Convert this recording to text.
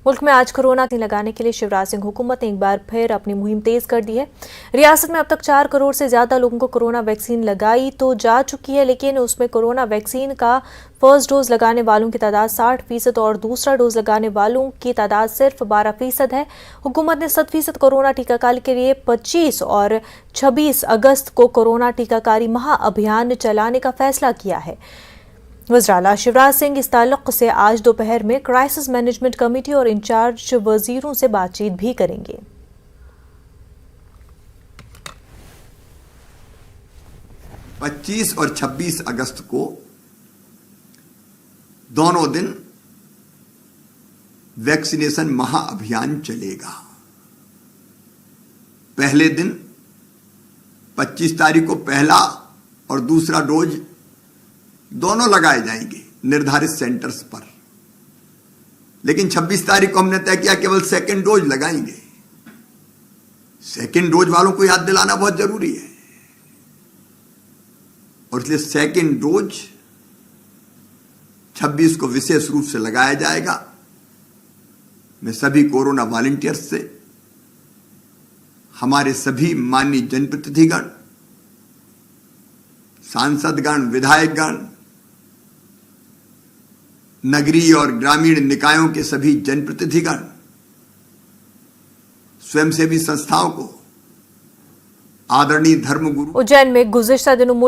मुल्क में आज कोरोना टीका लगाने के लिए शिवराज सिंह हुकूमत ने एक बार फिर अपनी मुहिम तेज कर दी है। रियासत में अब तक 4 करोड़ से ज्यादा लोगों को कोरोना वैक्सीन लगाई तो जा चुकी है, लेकिन उसमें कोरोना वैक्सीन का फर्स्ट डोज लगाने वालों की तादाद 60% और दूसरा डोज लगाने वालों की तादाद सिर्फ 12% है। हुकूमत ने 100% कोरोना टीकाकरण के लिए 25 और 26 अगस्त को कोरोना टीकाकारी महाअभियान चलाने का फैसला किया है। वज़ीर-ए-आला शिवराज सिंह इस ताल्लुक से आज दोपहर में क्राइसिस मैनेजमेंट कमेटी और इंचार्ज वजीरों से बातचीत भी करेंगे। 25 और 26 अगस्त को दोनों दिन वैक्सीनेशन महाअभियान चलेगा। पहले दिन 25 तारीख को पहला और दूसरा डोज दोनों लगाए जाएंगे निर्धारित सेंटर्स पर, लेकिन 26 तारीख को हमने तय किया केवल सेकंड डोज लगाएंगे। सेकंड डोज वालों को याद दिलाना बहुत जरूरी है और इसलिए सेकंड डोज 26 को विशेष रूप से लगाया जाएगा। मैं सभी कोरोना वॉलंटियर्स से, हमारे सभी माननीय जनप्रतिनिधिगण, सांसदगण, विधायकगण, नगरीय और ग्रामीण निकायों के सभी जनप्रतिनिधिगण, स्वयंसेवी संस्थाओं को आदरणीय धर्मगुरु। उज्जैन में गुज़िश्ता दिनों मुल्क